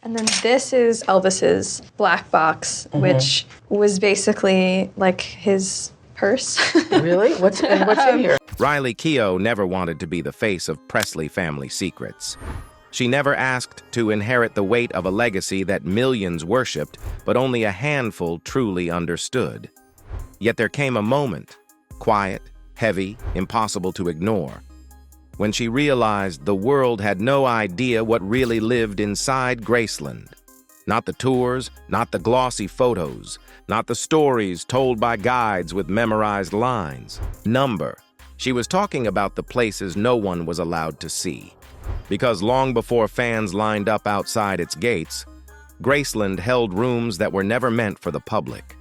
And then this is Elvis's black box, which was basically like his purse. Really? What's in here? Riley Keough never wanted to be the face of Presley family secrets. She never asked to inherit the weight of a legacy that millions worshipped, but only a handful truly understood. Yet there came a moment, quiet, heavy, impossible to ignore, when she realized the world had no idea what really lived inside Graceland. Not the tours, not the glossy photos, not the stories told by guides with memorized lines. Number. She was talking about the places no one was allowed to see. Because long before fans lined up outside its gates, Graceland held rooms that were never meant for the public.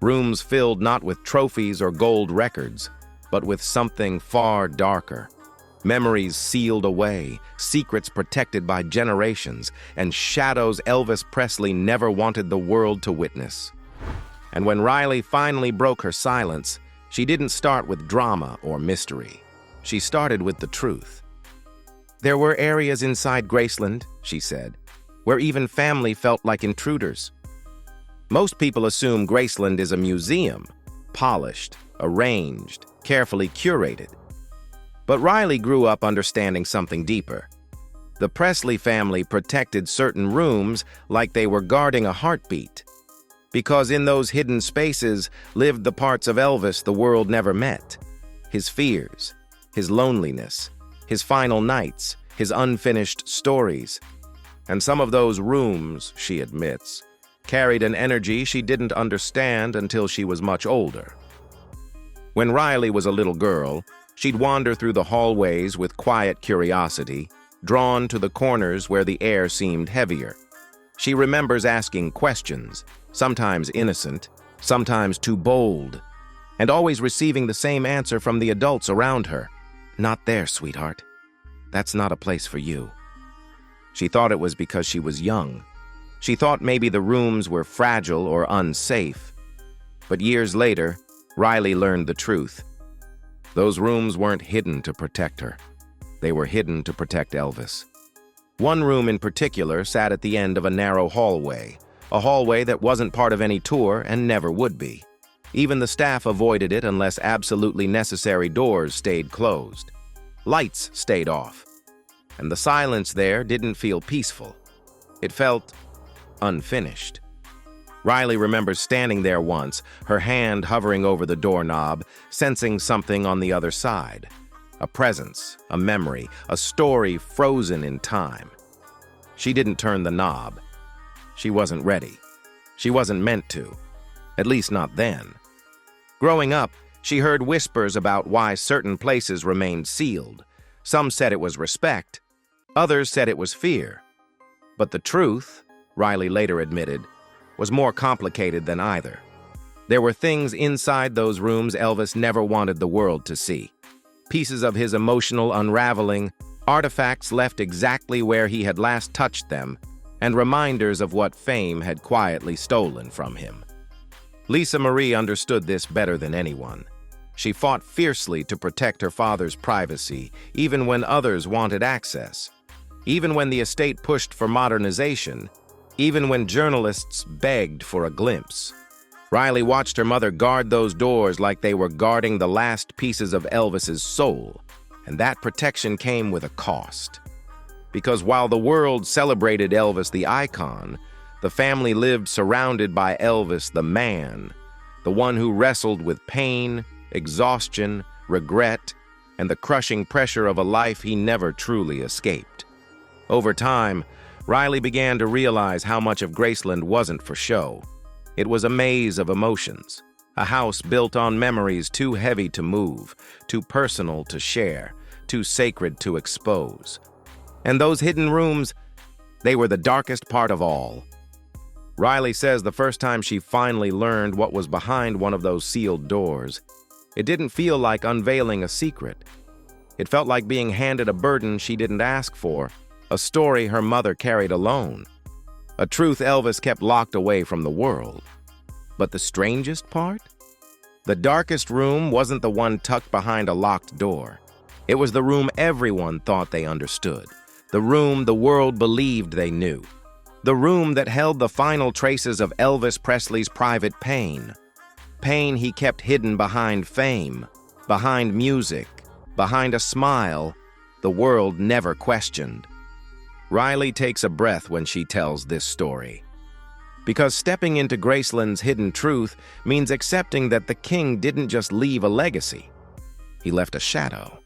Rooms filled not with trophies or gold records, but with something far darker. Memories sealed away, secrets protected by generations, and shadows Elvis Presley never wanted the world to witness. And when Riley finally broke her silence, she didn't start with drama or mystery. She started with the truth. There were areas inside Graceland, she said, where even family felt like intruders. Most people assume Graceland is a museum, polished, arranged, carefully curated. But Riley grew up understanding something deeper. The Presley family protected certain rooms like they were guarding a heartbeat, because in those hidden spaces lived the parts of Elvis the world never met. His fears, his loneliness, his final nights, his unfinished stories. And some of those rooms, she admits, carried an energy she didn't understand until she was much older. When Riley was a little girl, she'd wander through the hallways with quiet curiosity, drawn to the corners where the air seemed heavier. She remembers asking questions, sometimes innocent, sometimes too bold, and always receiving the same answer from the adults around her. "Not there, sweetheart. That's not a place for you." She thought it was because she was young. She thought maybe the rooms were fragile or unsafe. But years later, Riley learned the truth. Those rooms weren't hidden to protect her. They were hidden to protect Elvis. One room in particular sat at the end of a narrow hallway, a hallway that wasn't part of any tour and never would be. Even the staff avoided it unless absolutely necessary doors stayed closed. Lights stayed off, and the silence there didn't feel peaceful. It felt unfinished. Riley remembers standing there once, her hand hovering over the doorknob, sensing something on the other side. A presence, a memory, a story frozen in time. She didn't turn the knob. She wasn't ready. She wasn't meant to. At least not then. Growing up, she heard whispers about why certain places remained sealed. Some said it was respect. Others said it was fear. But the truth, Riley later admitted, was more complicated than either. There were things inside those rooms Elvis never wanted the world to see. Pieces of his emotional unraveling, artifacts left exactly where he had last touched them, and reminders of what fame had quietly stolen from him. Lisa Marie understood this better than anyone. She fought fiercely to protect her father's privacy, even when others wanted access. Even when the estate pushed for modernization, even when journalists begged for a glimpse. Riley watched her mother guard those doors like they were guarding the last pieces of Elvis's soul, and that protection came with a cost. Because while the world celebrated Elvis the icon, the family lived surrounded by Elvis the man, the one who wrestled with pain, exhaustion, regret, and the crushing pressure of a life he never truly escaped. Over time, Riley began to realize how much of Graceland wasn't for show. It was a maze of emotions, a house built on memories too heavy to move, too personal to share, too sacred to expose. And those hidden rooms, they were the darkest part of all. Riley says the first time she finally learned what was behind one of those sealed doors, it didn't feel like unveiling a secret. It felt like being handed a burden she didn't ask for, a story her mother carried alone, a truth Elvis kept locked away from the world. But the strangest part? The darkest room wasn't the one tucked behind a locked door. It was the room everyone thought they understood, the room the world believed they knew. The room that held the final traces of Elvis Presley's private pain. Pain he kept hidden behind fame, behind music, behind a smile the world never questioned. Riley takes a breath when she tells this story. Because stepping into Graceland's hidden truth means accepting that the king didn't just leave a legacy. He left a shadow.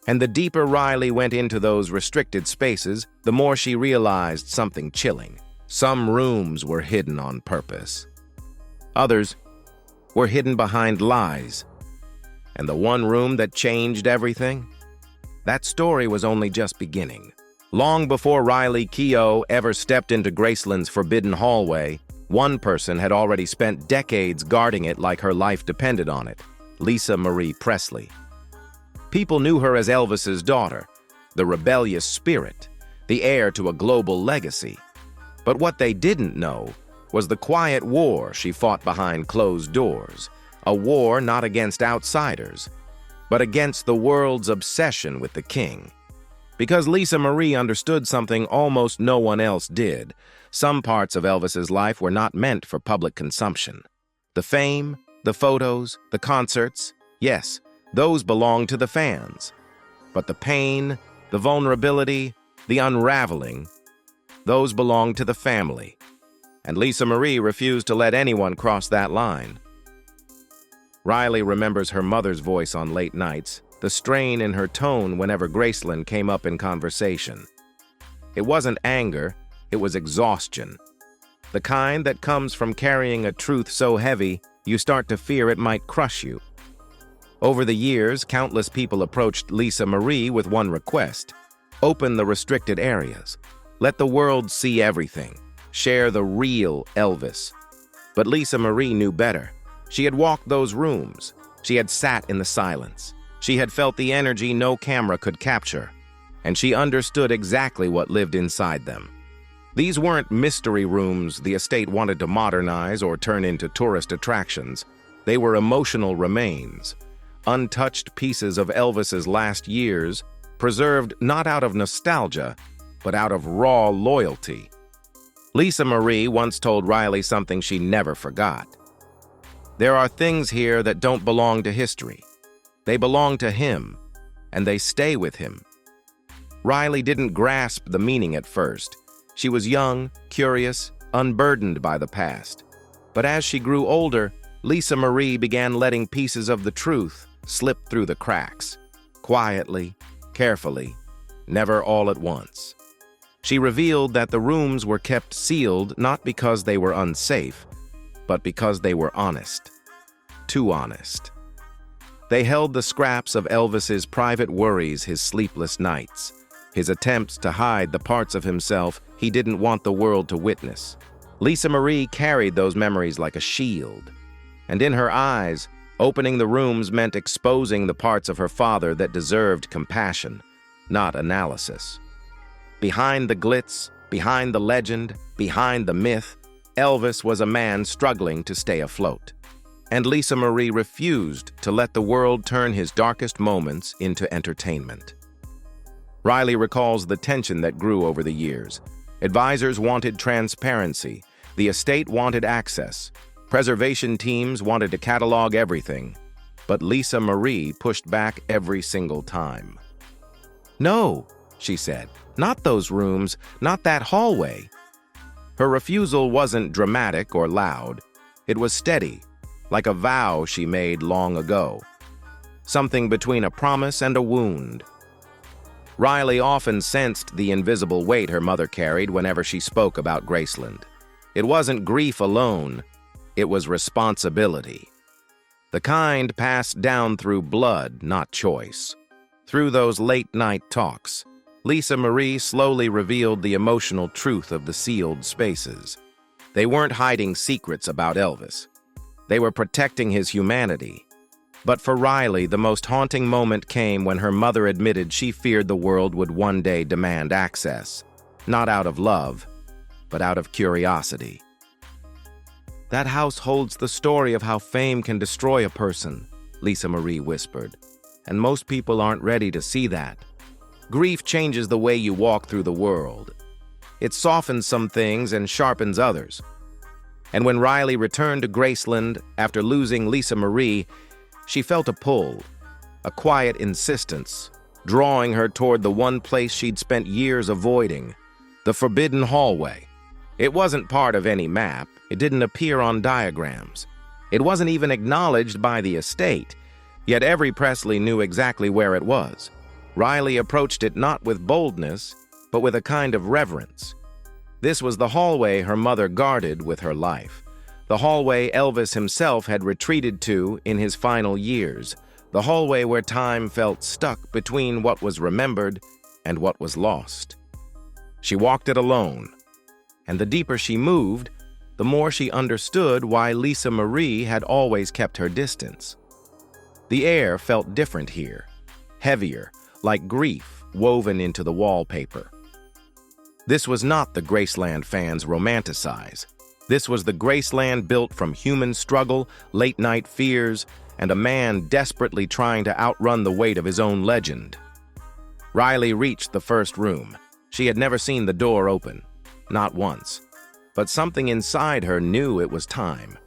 And the deeper Riley went into those restricted spaces, the more she realized something chilling. Some rooms were hidden on purpose. Others were hidden behind lies. And the one room that changed everything? That story was only just beginning. Long before Riley Keough ever stepped into Graceland's forbidden hallway, one person had already spent decades guarding it like her life depended on it: Lisa Marie Presley. People knew her as Elvis's daughter, the rebellious spirit, the heir to a global legacy. But what they didn't know was the quiet war she fought behind closed doors, a war not against outsiders, but against the world's obsession with the king. Because Lisa Marie understood something almost no one else did. Some parts of Elvis's life were not meant for public consumption. The fame, the photos, the concerts, yes, those belonged to the fans. But the pain, the vulnerability, the unraveling, those belonged to the family. And Lisa Marie refused to let anyone cross that line. Riley remembers her mother's voice on late nights, the strain in her tone whenever Graceland came up in conversation. It wasn't anger, it was exhaustion. The kind that comes from carrying a truth so heavy, you start to fear it might crush you. Over the years, countless people approached Lisa Marie with one request: open the restricted areas. Let the world see everything. Share the real Elvis. But Lisa Marie knew better. She had walked those rooms. She had sat in the silence. She had felt the energy no camera could capture. And she understood exactly what lived inside them. These weren't mystery rooms the estate wanted to modernize or turn into tourist attractions. They were emotional remains. Untouched pieces of Elvis's last years, preserved not out of nostalgia, but out of raw loyalty. Lisa Marie once told Riley something she never forgot. There are things here that don't belong to history. They belong to him, and they stay with him. Riley didn't grasp the meaning at first. She was young, curious, unburdened by the past. But as she grew older, Lisa Marie began letting pieces of the truth slip through the cracks, quietly, carefully, never all at once. She revealed that the rooms were kept sealed not because they were unsafe, but because they were honest. Too honest. They held the scraps of Elvis's private worries, his sleepless nights, his attempts to hide the parts of himself he didn't want the world to witness. Lisa Marie carried those memories like a shield. And in her eyes, opening the rooms meant exposing the parts of her father that deserved compassion, not analysis. Behind the glitz, behind the legend, behind the myth, Elvis was a man struggling to stay afloat. And Lisa Marie refused to let the world turn his darkest moments into entertainment. Riley recalls the tension that grew over the years. Advisors wanted transparency. The estate wanted access. Preservation teams wanted to catalog everything. But Lisa Marie pushed back every single time. "No," she said, "not those rooms, not that hallway." Her refusal wasn't dramatic or loud. It was steady, like a vow she made long ago. Something between a promise and a wound. Riley often sensed the invisible weight her mother carried whenever she spoke about Graceland. It wasn't grief alone, it was responsibility. The kind passed down through blood, not choice. Through those late-night talks, Lisa Marie slowly revealed the emotional truth of the sealed spaces. They weren't hiding secrets about Elvis. They were protecting his humanity. But for Riley, the most haunting moment came when her mother admitted she feared the world would one day demand access, not out of love, but out of curiosity. "That house holds the story of how fame can destroy a person," Lisa Marie whispered, "and most people aren't ready to see that. Grief changes the way you walk through the world. It softens some things and sharpens others. And when Riley returned to Graceland after losing Lisa Marie, she felt a pull, a quiet insistence, drawing her toward the one place she'd spent years avoiding, the forbidden hallway. It wasn't part of any map. It didn't appear on diagrams. It wasn't even acknowledged by the estate, yet every Presley knew exactly where it was. Riley approached it not with boldness, but with a kind of reverence. This was the hallway her mother guarded with her life, the hallway Elvis himself had retreated to in his final years, the hallway where time felt stuck between what was remembered and what was lost. She walked it alone, and the deeper she moved, the more she understood why Lisa Marie had always kept her distance. The air felt different here, heavier, like grief woven into the wallpaper. This was not the Graceland fans romanticize. This was the Graceland built from human struggle, late-night fears, and a man desperately trying to outrun the weight of his own legend. Riley reached the first room. She had never seen the door open, not once. But something inside her knew it was time.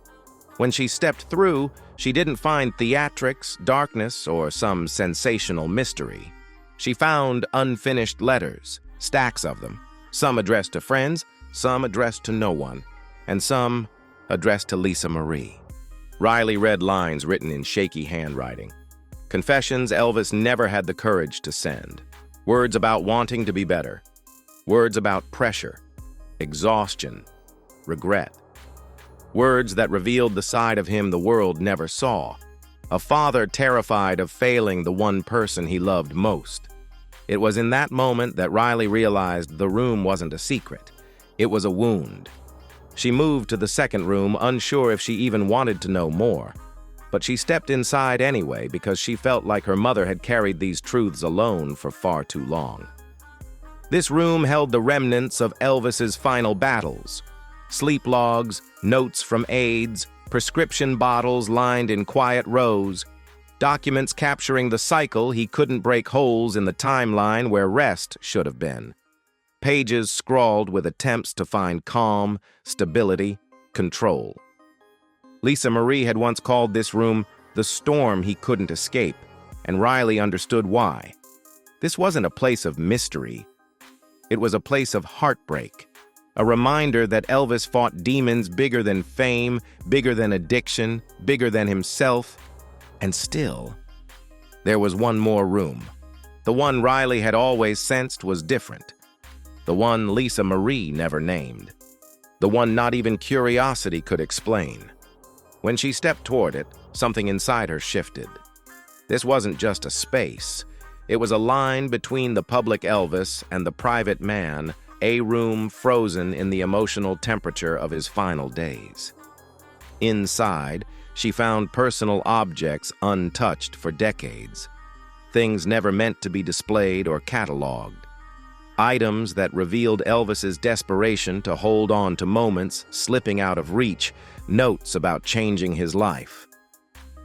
When she stepped through, she didn't find theatrics, darkness, or some sensational mystery. She found unfinished letters, stacks of them, some addressed to friends, some addressed to no one, and some addressed to Lisa Marie. Riley read lines written in shaky handwriting. Confessions Elvis never had the courage to send. Words about wanting to be better. Words about pressure, exhaustion, regret. Words that revealed the side of him the world never saw. A father terrified of failing the one person he loved most. It was in that moment that Riley realized the room wasn't a secret. It was a wound. She moved to the second room, unsure if she even wanted to know more. But she stepped inside anyway because she felt like her mother had carried these truths alone for far too long. This room held the remnants of Elvis's final battles. Sleep logs, notes from aides, prescription bottles lined in quiet rows, documents capturing the cycle he couldn't break holes in the timeline where rest should have been. Pages scrawled with attempts to find calm, stability, control. Lisa Marie had once called this room the storm he couldn't escape, and Riley understood why. This wasn't a place of mystery. It was a place of heartbreak, a reminder that Elvis fought demons bigger than fame, bigger than addiction, bigger than himself. And still, there was one more room. The one Riley had always sensed was different. The one Lisa Marie never named. The one not even curiosity could explain. When she stepped toward it, something inside her shifted. This wasn't just a space. It was a line between the public Elvis and the private man, a room frozen in the emotional temperature of his final days. Inside, she found personal objects untouched for decades. Things never meant to be displayed or cataloged. Items that revealed Elvis's desperation to hold on to moments slipping out of reach, notes about changing his life,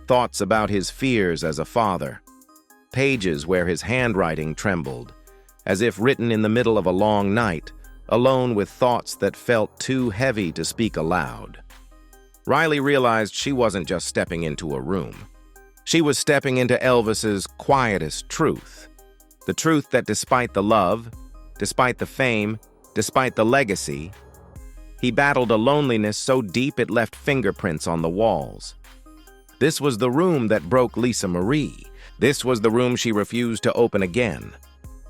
thoughts about his fears as a father, pages where his handwriting trembled, as if written in the middle of a long night, alone with thoughts that felt too heavy to speak aloud. Riley realized she wasn't just stepping into a room. She was stepping into Elvis's quietest truth. The truth that despite the love, despite the fame, despite the legacy, he battled a loneliness so deep it left fingerprints on the walls. This was the room that broke Lisa Marie. This was the room she refused to open again.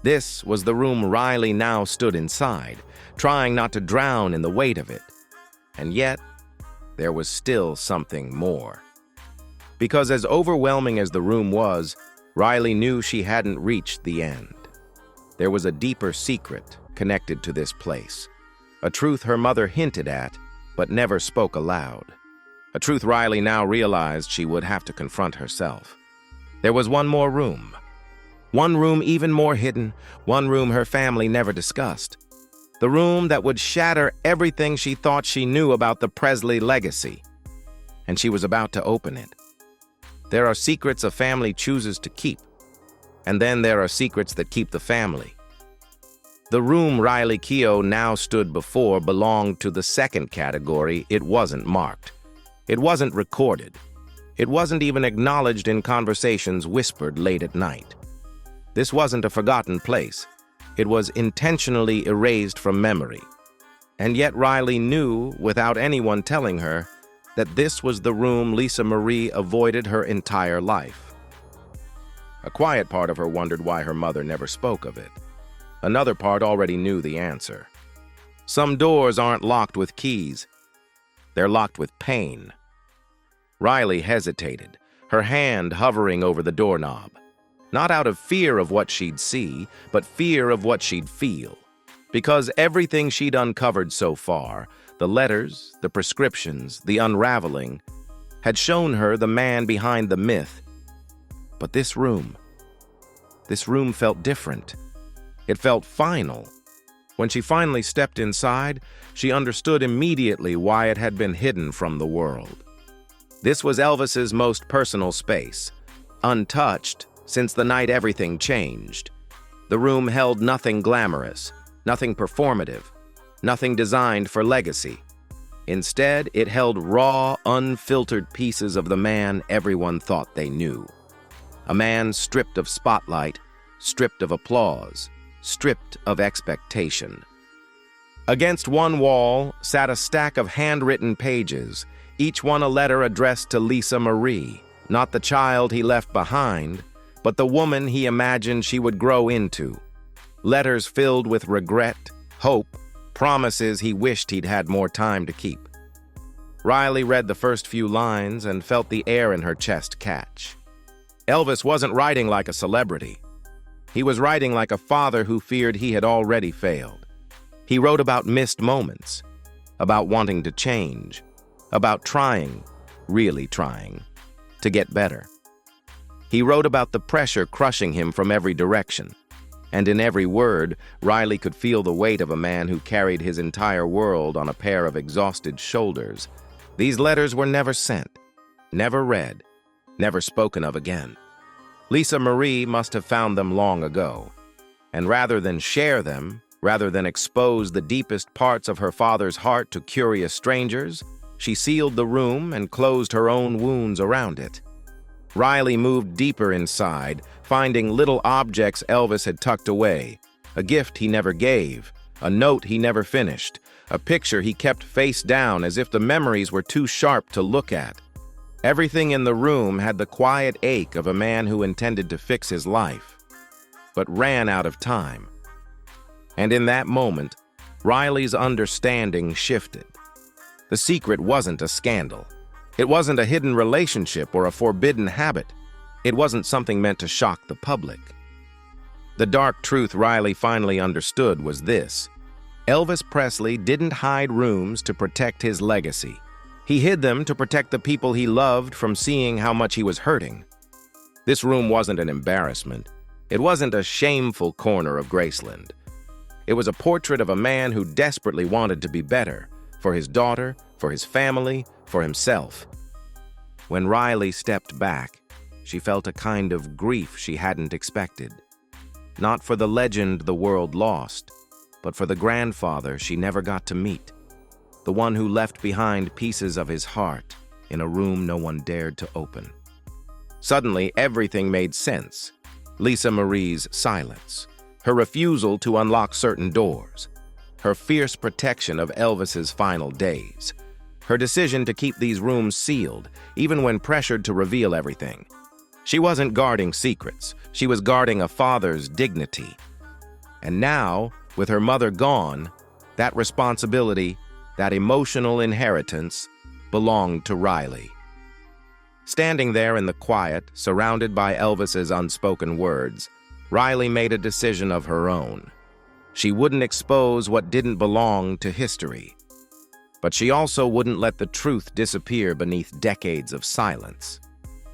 This was the room Riley now stood inside, trying not to drown in the weight of it. And yet, there was still something more. Because as overwhelming as the room was, Riley knew she hadn't reached the end. There was a deeper secret connected to this place, a truth her mother hinted at, but never spoke aloud. A truth Riley now realized she would have to confront herself. There was one more room. One room even more hidden, one room her family never discussed. The room that would shatter everything she thought she knew about the Presley legacy. And she was about to open it. There are secrets a family chooses to keep, and then there are secrets that keep the family. The room Riley Keough now stood before belonged to the second category. It wasn't marked. It wasn't recorded. It wasn't even acknowledged in conversations whispered late at night. This wasn't a forgotten place. It was intentionally erased from memory. And yet Riley knew, without anyone telling her, that this was the room Lisa Marie avoided her entire life. A quiet part of her wondered why her mother never spoke of it. Another part already knew the answer. Some doors aren't locked with keys. They're locked with pain. Riley hesitated, her hand hovering over the doorknob. Not out of fear of what she'd see, but fear of what she'd feel. Because everything she'd uncovered so far, the letters, the prescriptions, the unraveling, had shown her the man behind the myth. But this room felt different. It felt final. When she finally stepped inside, she understood immediately why it had been hidden from the world. This was Elvis's most personal space, untouched since the night everything changed. The room held nothing glamorous, nothing performative, nothing designed for legacy. Instead, it held raw, unfiltered pieces of the man everyone thought they knew. A man stripped of spotlight, stripped of applause, stripped of expectation. Against one wall sat a stack of handwritten pages, each one a letter addressed to Lisa Marie, not the child he left behind, but the woman he imagined she would grow into. Letters filled with regret, hope, promises he wished he'd had more time to keep. Riley read the first few lines and felt the air in her chest catch. Elvis wasn't writing like a celebrity. He was writing like a father who feared he had already failed. He wrote about missed moments, about wanting to change, about trying, really trying, to get better. He wrote about the pressure crushing him from every direction. And in every word, Riley could feel the weight of a man who carried his entire world on a pair of exhausted shoulders. These letters were never sent, never read, never spoken of again. Lisa Marie must have found them long ago. And rather than share them, rather than expose the deepest parts of her father's heart to curious strangers, she sealed the room and closed her own wounds around it. Riley moved deeper inside, finding little objects Elvis had tucked away, a gift he never gave, a note he never finished, a picture he kept face down as if the memories were too sharp to look at. Everything in the room had the quiet ache of a man who intended to fix his life, but ran out of time. And in that moment, Riley's understanding shifted. The secret wasn't a scandal. It wasn't a hidden relationship or a forbidden habit. It wasn't something meant to shock the public. The dark truth Riley finally understood was this: Elvis Presley didn't hide rooms to protect his legacy. He hid them to protect the people he loved from seeing how much he was hurting. This room wasn't an embarrassment. It wasn't a shameful corner of Graceland. It was a portrait of a man who desperately wanted to be better, for his daughter, for his family, for himself. When Riley stepped back, she felt a kind of grief she hadn't expected. Not for the legend the world lost, but for the grandfather she never got to meet, the one who left behind pieces of his heart in a room no one dared to open. Suddenly, everything made sense. Lisa Marie's silence, her refusal to unlock certain doors, her fierce protection of Elvis's final days, her decision to keep these rooms sealed, even when pressured to reveal everything. She wasn't guarding secrets. She was guarding a father's dignity. And now, with her mother gone, that responsibility, that emotional inheritance, belonged to Riley. Standing there in the quiet, surrounded by Elvis's unspoken words, Riley made a decision of her own. She wouldn't expose what didn't belong to history. But she also wouldn't let the truth disappear beneath decades of silence.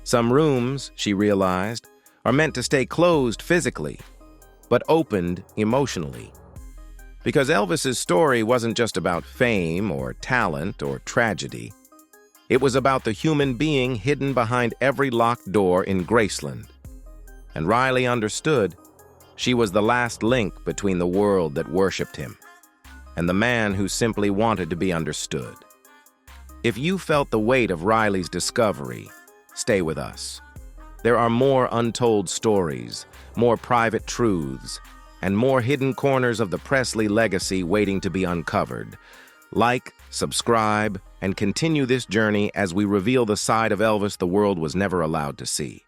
Some rooms, she realized, are meant to stay closed physically, but opened emotionally. Because Elvis's story wasn't just about fame or talent or tragedy. It was about the human being hidden behind every locked door in Graceland. And Riley understood She was the last link between the world that worshipped him and the man who simply wanted to be understood. If you felt the weight of Riley's discovery, stay with us. There are more untold stories, more private truths, and more hidden corners of the Presley legacy waiting to be uncovered. Like, subscribe, and continue this journey as we reveal the side of Elvis the world was never allowed to see.